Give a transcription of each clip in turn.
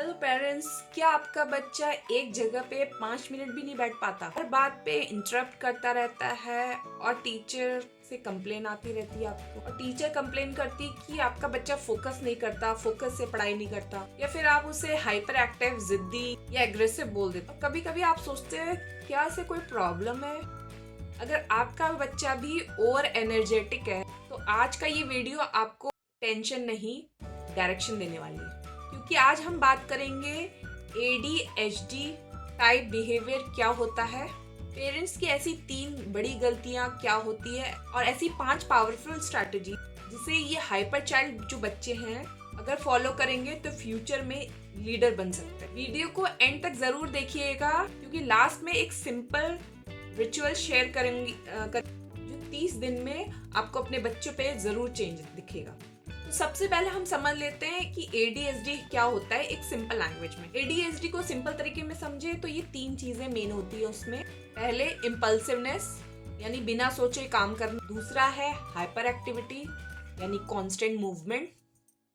Hello parents, क्या आपका बच्चा एक जगह पे 5 मिनट भी नहीं बैठ पाता? हर बात पे इंटरप्ट करता रहता है और टीचर से कंप्लेन आती रहती है आपको, और टीचर कंप्लेन करती है कि आपका बच्चा फोकस नहीं करता, फोकस से पढ़ाई नहीं करता, या फिर आप उसे हाइपर एक्टिव, जिद्दी या एग्रेसिव बोल देते। कभी कभी आप सोचते हैं क्या इसे कोई प्रॉब्लम है? अगर आपका बच्चा भी ओवर एनर्जेटिक है तो आज का ये वीडियो आपको टेंशन नहीं, डायरेक्शन देने वाली है। क्योंकि आज हम बात करेंगे ADHD टाइप बिहेवियर क्या होता है, पेरेंट्स की ऐसी 3 बड़ी गलतियां क्या होती है, और ऐसी 5 पावरफुल स्ट्रैटेजी जिसे ये हाइपर चाइल्ड जो बच्चे हैं अगर फॉलो करेंगे तो फ्यूचर में लीडर बन सकते हैं। वीडियो को एंड तक जरूर देखिएगा क्योंकि लास्ट में एक सिंपल रिचुअल शेयर करेंगी जो 30 दिन में आपको अपने बच्चों पे जरूर चेंज दिखेगा। तो सबसे पहले हम समझ लेते हैं कि ADHD क्या होता है एक सिंपल लैंग्वेज में। ADHD को सिंपल तरीके में समझे तो ये 3 चीजें मेन होती है उसमें। पहले इम्पल्सिवनेस यानी बिना सोचे काम करना, दूसरा है हाइपर एक्टिविटी यानी कांस्टेंट मूवमेंट,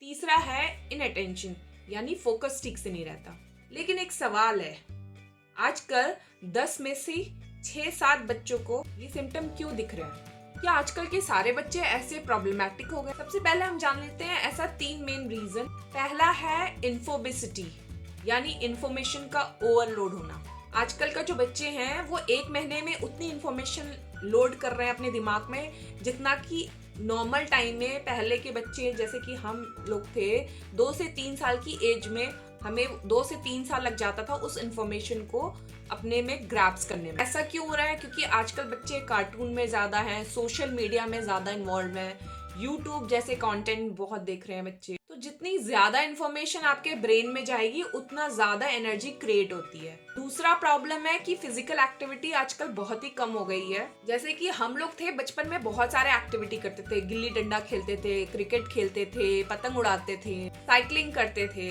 तीसरा है इनअटेंशन यानी फोकस ठीक से नहीं रहता। लेकिन एक सवाल है, आजकल 10 में से 6-7 बच्चों को ये सिम्टम क्यों दिख रहे हैं? क्या आजकल के सारे बच्चे ऐसे प्रॉब्लमैटिक हो गए? सबसे पहले हम जान लेते हैं ऐसा 3 मेन रीजन। पहला है इन्फोबिसिटी यानी इंफॉर्मेशन का ओवरलोड होना। आजकल का जो बच्चे हैं वो एक महीने में उतनी इंफॉर्मेशन लोड कर रहे हैं अपने दिमाग में जितना कि नॉर्मल टाइम में पहले के बच्चे, जैसे कि हम लोग थे 2 से 3 साल की एज में, हमें 2 से 3 साल लग जाता था उस इंफॉर्मेशन को अपने में ग्रैप्स करने में। ऐसा क्यों हो रहा है? क्योंकि आजकल बच्चे कार्टून में ज्यादा हैं, सोशल मीडिया में ज्यादा इन्वॉल्व हैं, यूट्यूब जैसे कंटेंट बहुत देख रहे हैं बच्चे। तो जितनी ज्यादा इंफॉर्मेशन आपके ब्रेन में जाएगी उतना ज्यादा एनर्जी क्रिएट होती है। दूसरा प्रॉब्लम है कि फिजिकल एक्टिविटी आजकल बहुत ही कम हो गई है। जैसे कि हम लोग थे बचपन में बहुत सारे एक्टिविटी करते थे, गिल्ली डंडा खेलते थे, क्रिकेट खेलते थे, पतंग उड़ाते थे, साइकिलिंग करते थे,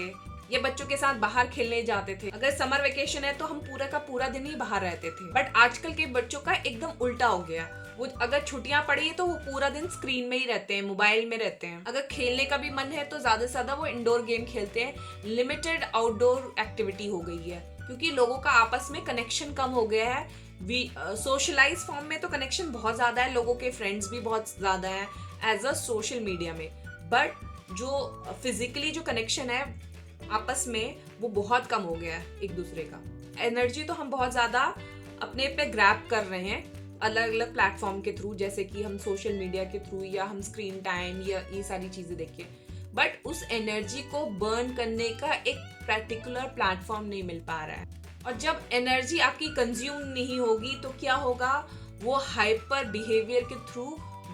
ये बच्चों के साथ बाहर खेलने जाते थे। अगर समर वेकेशन है तो हम पूरा का पूरा दिन ही बाहर रहते थे। बट आजकल के बच्चों का एकदम उल्टा हो गया। वो अगर छुट्टियां पड़ी है तो वो पूरा दिन स्क्रीन में ही रहते हैं, मोबाइल में रहते हैं। अगर खेलने का भी मन है तो ज्यादा से ज्यादा वो इंडोर गेम खेलते हैं। लिमिटेड आउटडोर एक्टिविटी हो गई है क्योंकि लोगों का आपस में कनेक्शन कम हो गया है। सोशलाइज फॉर्म में तो कनेक्शन बहुत ज्यादा है, लोगों के फ्रेंड्स भी बहुत ज्यादा है एज अ सोशल मीडिया में, बट जो फिजिकली जो कनेक्शन है आपस में वो बहुत कम हो गया है एक दूसरे का। एनर्जी तो हम बहुत ज्यादा अपने पे ग्रैब कर रहे हैं अलग अलग प्लेटफॉर्म के थ्रू, जैसे कि हम सोशल मीडिया के थ्रू या हम स्क्रीन टाइम या ये सारी चीजें देखें, बट उस एनर्जी को बर्न करने का एक पर्टिकुलर प्लेटफॉर्म नहीं मिल पा रहा है। और जब एनर्जी आपकी कंज्यूम नहीं होगी तो क्या होगा, वो हाइपर बिहेवियर के थ्रू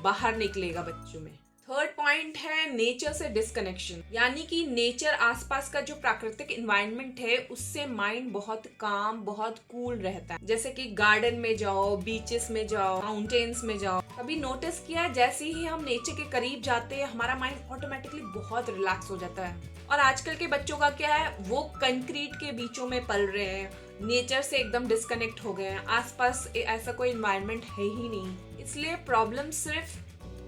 बाहर निकलेगा बच्चों में। थर्ड पॉइंट है नेचर से डिस्कनेक्शन, यानी कि नेचर आसपास का जो प्राकृतिक एनवायरनमेंट है उससे माइंड बहुत काम, बहुत कूल रहता है। जैसे कि गार्डन में जाओ, बीचेस में जाओ, माउंटेन्स में जाओ। कभी नोटिस किया है जैसे ही हम नेचर के करीब जाते हैं हमारा माइंड ऑटोमेटिकली बहुत रिलैक्स हो जाता है। और आजकल के बच्चों का क्या है, वो कंक्रीट के बीचों में पल रहे हैं, नेचर से एकदम डिस्कनेक्ट हो गए हैं, आसपास ऐसा कोई एनवायरनमेंट है ही नहीं। इसलिए प्रॉब्लम सिर्फ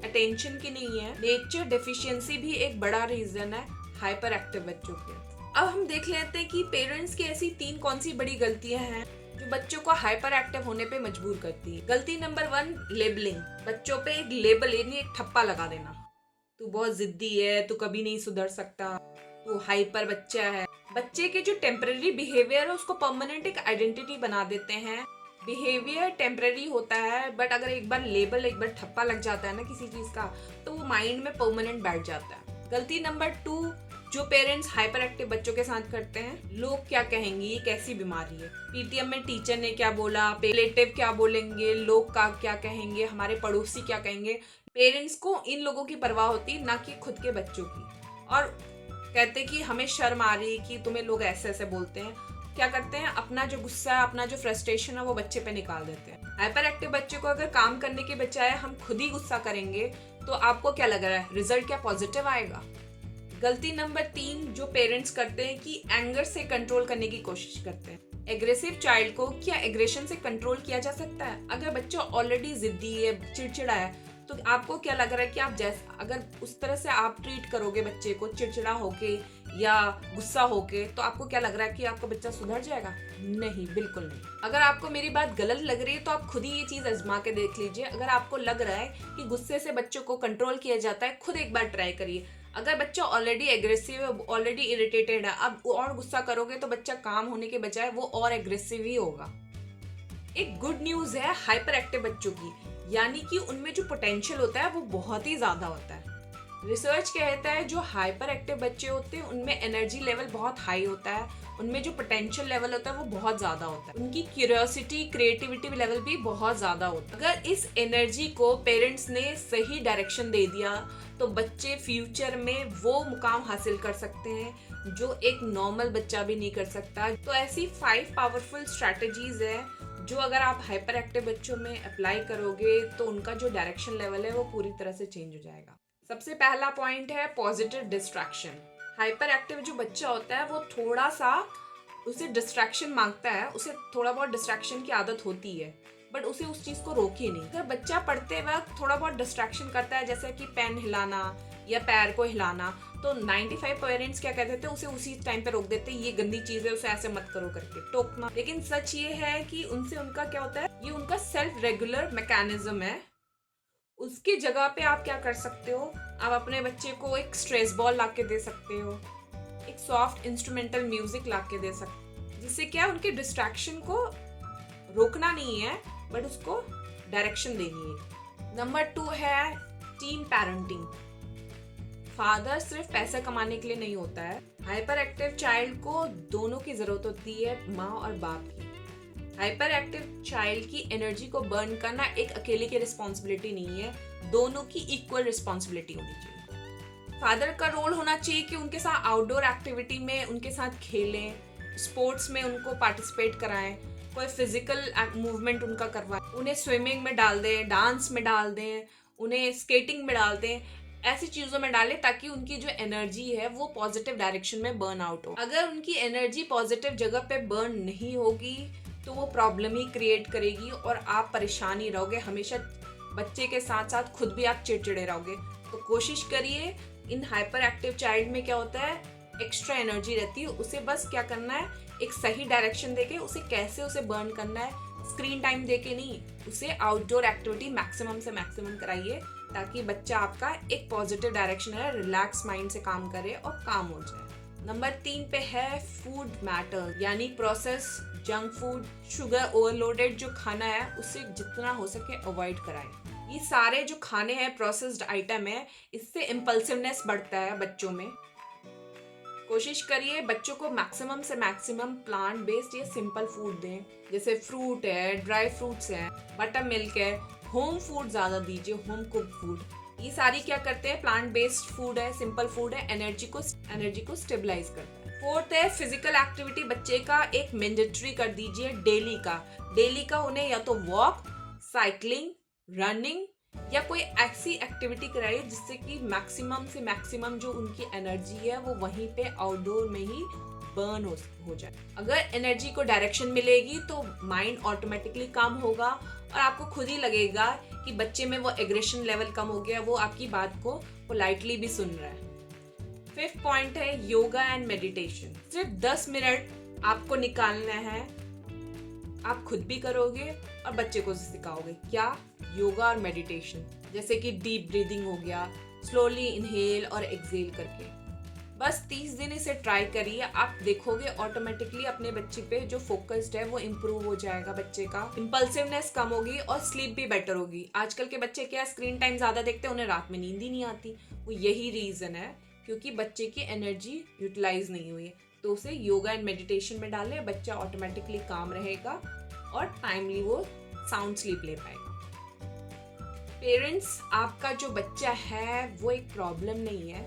अटेंशन की नहीं है, नेचर डेफिशिएंसी भी एक बड़ा रीजन है हाइपर एक्टिव बच्चों के। अब हम देख लेते हैं कि पेरेंट्स की ऐसी 3 कौन सी बड़ी गलतियां हैं जो बच्चों को हाइपर एक्टिव होने पे मजबूर करती है। गलती नंबर 1, लेबलिंग। बच्चों पे एक लेबल यानी एक ठप्पा लगा देना। तू बहुत जिद्दी है, तू कभी नहीं सुधर सकता, तू हाइपर बच्चा है। बच्चे के जो टेम्पररी बिहेवियर है उसको परमानेंट एक आइडेंटिटी बना देते हैं। बिहेवियर टेम्पररी होता है बट अगर एक बार लेबल, एक बार ठप्पा लग जाता है ना किसी चीज का, तो वो माइंड में परमानेंट बैठ जाता है। गलती नंबर 2 जो पेरेंट्स हाइपर एक्टिव बच्चों के साथ करते हैं, लोग क्या कहेंगे, ये कैसी बीमारी है, PTM में टीचर ने क्या बोला, रिलेटिव क्या बोलेंगे, लोग का क्या कहेंगे, हमारे पड़ोसी क्या कहेंगे। पेरेंट्स को इन लोगों की परवाह होती ना कि खुद के बच्चों की, और कहते कि हमें शर्म आ रही कि तुम्हें लोग ऐसे ऐसे बोलते हैं। क्या करते हैं, अपना जो गुस्सा है, अपना जो फ्रस्ट्रेशन है वो बच्चे पे निकाल देते हैं। हाइपर एक्टिव बच्चे को अगर काम करने के बजाय हम खुद ही गुस्सा करेंगे तो आपको क्या लग रहा है, रिजल्ट क्या पॉजिटिव आएगा? गलती नंबर 3 जो पेरेंट्स करते हैं कि एंगर से कंट्रोल करने की कोशिश करते हैं। एग्रेसिव चाइल्ड को क्या एग्रेशन से कंट्रोल किया जा सकता है? अगर बच्चा ऑलरेडी जिद्दी है, चिड़चिड़ा है, तो आपको क्या लग रहा है कि आप अगर उस तरह से आप ट्रीट करोगे बच्चे को चिड़चिड़ा होके या गुस्सा होके, तो आपको क्या लग रहा है कि आपका बच्चा सुधर जाएगा? नहीं, बिल्कुल नहीं। अगर आपको मेरी बात गलत लग रही है तो आप खुद ही ये चीज आजमा के देख लीजिए। अगर आपको लग रहा है कि गुस्से से बच्चों को कंट्रोल किया जाता है, खुद एक बार ट्राई करिए। अगर बच्चा ऑलरेडी एग्रेसिव है, ऑलरेडी इरिटेटेड है, अब और गुस्सा करोगे तो बच्चा काम होने के बजाय वो और एग्रेसिव ही होगा। एक गुड न्यूज है हाइपर एक्टिव बच्चों की, यानी कि उनमें जो पोटेंशियल होता है वो बहुत ही ज्यादा होता है। रिसर्च कहता है जो हाइपर एक्टिव बच्चे होते हैं उनमें एनर्जी लेवल बहुत हाई होता है, उनमें जो पोटेंशियल लेवल होता है वो बहुत ज्यादा होता है, उनकी क्यूरियोसिटी क्रिएटिविटी लेवल भी बहुत ज्यादा होता है। अगर इस एनर्जी को पेरेंट्स ने सही डायरेक्शन दे दिया तो बच्चे फ्यूचर में वो मुकाम हासिल कर सकते हैं जो एक नॉर्मल बच्चा भी नहीं कर सकता। तो ऐसी 5 पावरफुल स्ट्रैटेजीज है जो अगर आप हाइपर एक्टिव बच्चों में अप्लाई करोगे तो उनका जो डायरेक्शन लेवल है वो पूरी तरह से चेंज हो जाएगा। सबसे पहला पॉइंट है पॉजिटिव डिस्ट्रैक्शन। हाइपर एक्टिव जो बच्चा होता है वो थोड़ा सा उसे डिस्ट्रैक्शन मांगता है, उसे थोड़ा बहुत डिस्ट्रैक्शन की आदत होती है, बट उसे उस चीज को रोकिए नहीं। अगर बच्चा पढ़ते वक्त थोड़ा बहुत डिस्ट्रैक्शन करता है, जैसे कि पेन हिलाना या पैर को हिलाना, तो 95 पेरेंट्स क्या कहते थे, उसे उसी टाइम पे रोक देते, ये गंदी चीज है, उसे ऐसे मत करो करके टोकना। लेकिन सच ये है कि उनसे उनका क्या होता है, ये उनका सेल्फ रेगुलर मैकेनिज्म है। उसकी जगह पे आप क्या कर सकते हो, आप अपने बच्चे को एक स्ट्रेस बॉल ला के दे सकते हो, एक सॉफ्ट इंस्ट्रूमेंटल म्यूजिक ला के दे सकते हो, जिससे क्या उनके डिस्ट्रैक्शन को रोकना नहीं है बट उसको डायरेक्शन देनी है। नंबर 2 है टीम पेरेंटिंग। फादर सिर्फ पैसा कमाने के लिए नहीं होता है। हाइपर एक्टिव चाइल्ड को दोनों की जरूरत होती है, माँ और बाप की। हाइपर एक्टिव चाइल्ड की एनर्जी को बर्न करना एक अकेले की रिस्पॉन्सिबिलिटी नहीं है, दोनों की इक्वल रिस्पॉन्सिबिलिटी होनी चाहिए। फादर का रोल होना चाहिए कि उनके साथ आउटडोर एक्टिविटी में उनके साथ खेलें, स्पोर्ट्स में उनको पार्टिसिपेट कराएं, कोई फिजिकल मूवमेंट उनका करवाएं, उन्हें स्विमिंग में डाल दें, डांस में डाल दें, उन्हें स्केटिंग में डाल दें, ऐसी चीजों में डालें ताकि उनकी जो एनर्जी है वो पॉजिटिव डायरेक्शन में बर्न आउट हो। अगर उनकी एनर्जी पॉजिटिव जगह पे बर्न नहीं होगी तो वो प्रॉब्लम ही क्रिएट करेगी और आप परेशान ही रहोगे हमेशा। बच्चे के साथ साथ खुद भी आप चिड़चिड़े रहोगे। तो कोशिश करिए, इन हाइपर एक्टिव चाइल्ड में क्या होता है, एक्स्ट्रा एनर्जी रहती है, उसे बस क्या करना है, एक सही डायरेक्शन देके उसे कैसे उसे बर्न करना है, स्क्रीन टाइम देके नहीं, उसे आउटडोर एक्टिविटी मैक्सिमम से मैक्सिमम कराइए ताकि बच्चा आपका एक पॉजिटिव डायरेक्शन है, रिलैक्स माइंड से काम करे और काम हो जाए। नंबर 3 पे है फूड मैटर, यानी process, junk food, sugar overloaded जो खाना है उसे जितना हो सके अवॉइड कराएं। ये सारे जो खाने हैं प्रोसेस्ड आइटम है, इससे इम्पल्सिवनेस बढ़ता है बच्चों में। कोशिश करिए बच्चों को मैक्सिमम से मैक्सिमम प्लांट बेस्ड या सिंपल फूड दें, जैसे फ्रूट है, ड्राई फ्रूट्स हैं, बटर मिल्क है, होम फूड ज़्यादा दीजिए, होम कुक फूड। ये सारी क्या करते हैं, प्लांट बेस्ड फूड है, सिंपल फूड है, एनर्जी को स्टेबलाइज करता है। 4th है फिजिकल एक्टिविटी, बच्चे का एक मैंडेटरी कर दीजिए डेली का उन्हें या तो वॉक, साइकिलिंग, रनिंग या कोई ऐसी एक्टिविटी कराइए जिससे कि मैक्सिमम से मैक्सिमम जो उनकी एनर्जी है वो वहीं पे आउटडोर में ही बर्न हो जाए। अगर एनर्जी को डायरेक्शन मिलेगी तो माइंड ऑटोमेटिकली काम होगा और आपको खुद ही लगेगा कि बच्चे में वो एग्रेशन लेवल कम हो गया, वो आपकी बात को पोलाइटली भी सुन रहा है। 5th पॉइंट है योगा एंड मेडिटेशन। सिर्फ 10 मिनट आपको निकालना है, आप खुद भी करोगे और बच्चे को सिखाओगे। क्या? योगा और मेडिटेशन, जैसे कि डीप ब्रीदिंग हो गया, स्लोली इनहेल और एक्सेल करके। बस 30 दिन इसे ट्राई करिए, आप देखोगे ऑटोमेटिकली अपने बच्चे पे जो फोकस्ड है वो इम्प्रूव हो जाएगा, बच्चे का इम्पल्सिवनेस कम होगी और स्लीप भी बेटर होगी। आजकल के बच्चे क्या स्क्रीन टाइम ज्यादा देखते हैं, उन्हें रात में नींद ही नहीं आती, वो यही रीजन है क्योंकि बच्चे की एनर्जी यूटिलाइज नहीं हुई है। तो उसे योगा एंड मेडिटेशन में डालें, बच्चा ऑटोमेटिकली काम रहेगा और टाइमली वो साउंड स्लीप ले पाएगा। पेरेंट्स, आपका जो बच्चा है वो एक प्रॉब्लम नहीं है,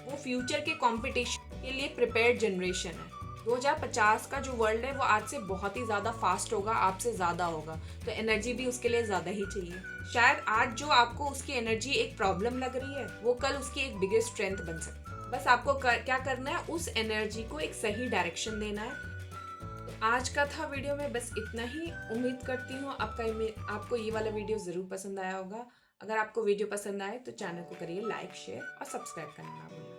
वो फ्यूचर के कंपटीशन के लिए प्रिपेयर्ड जनरेशन है। 2050 का जो वर्ल्ड है वो आज से बहुत ही ज़्यादा फास्ट होगा, आपसे ज़्यादा होगा, तो एनर्जी भी उसके लिए ज़्यादा ही चाहिए। शायद आज जो आपको उसकी एनर्जी एक प्रॉब्लम लग रही है वो कल उसकी एक बिगेस्ट स्ट्रेंथ बन सकती है। बस आपको क्या करना है, उस एनर्जी को एक सही डायरेक्शन देना है। तो आज का था वीडियो में बस इतना ही। उम्मीद करती हूँ आपको ये वाला वीडियो ज़रूर पसंद आया होगा। अगर आपको वीडियो पसंद आए तो चैनल को करिए लाइक, शेयर और सब्सक्राइब करना ना भूलिए।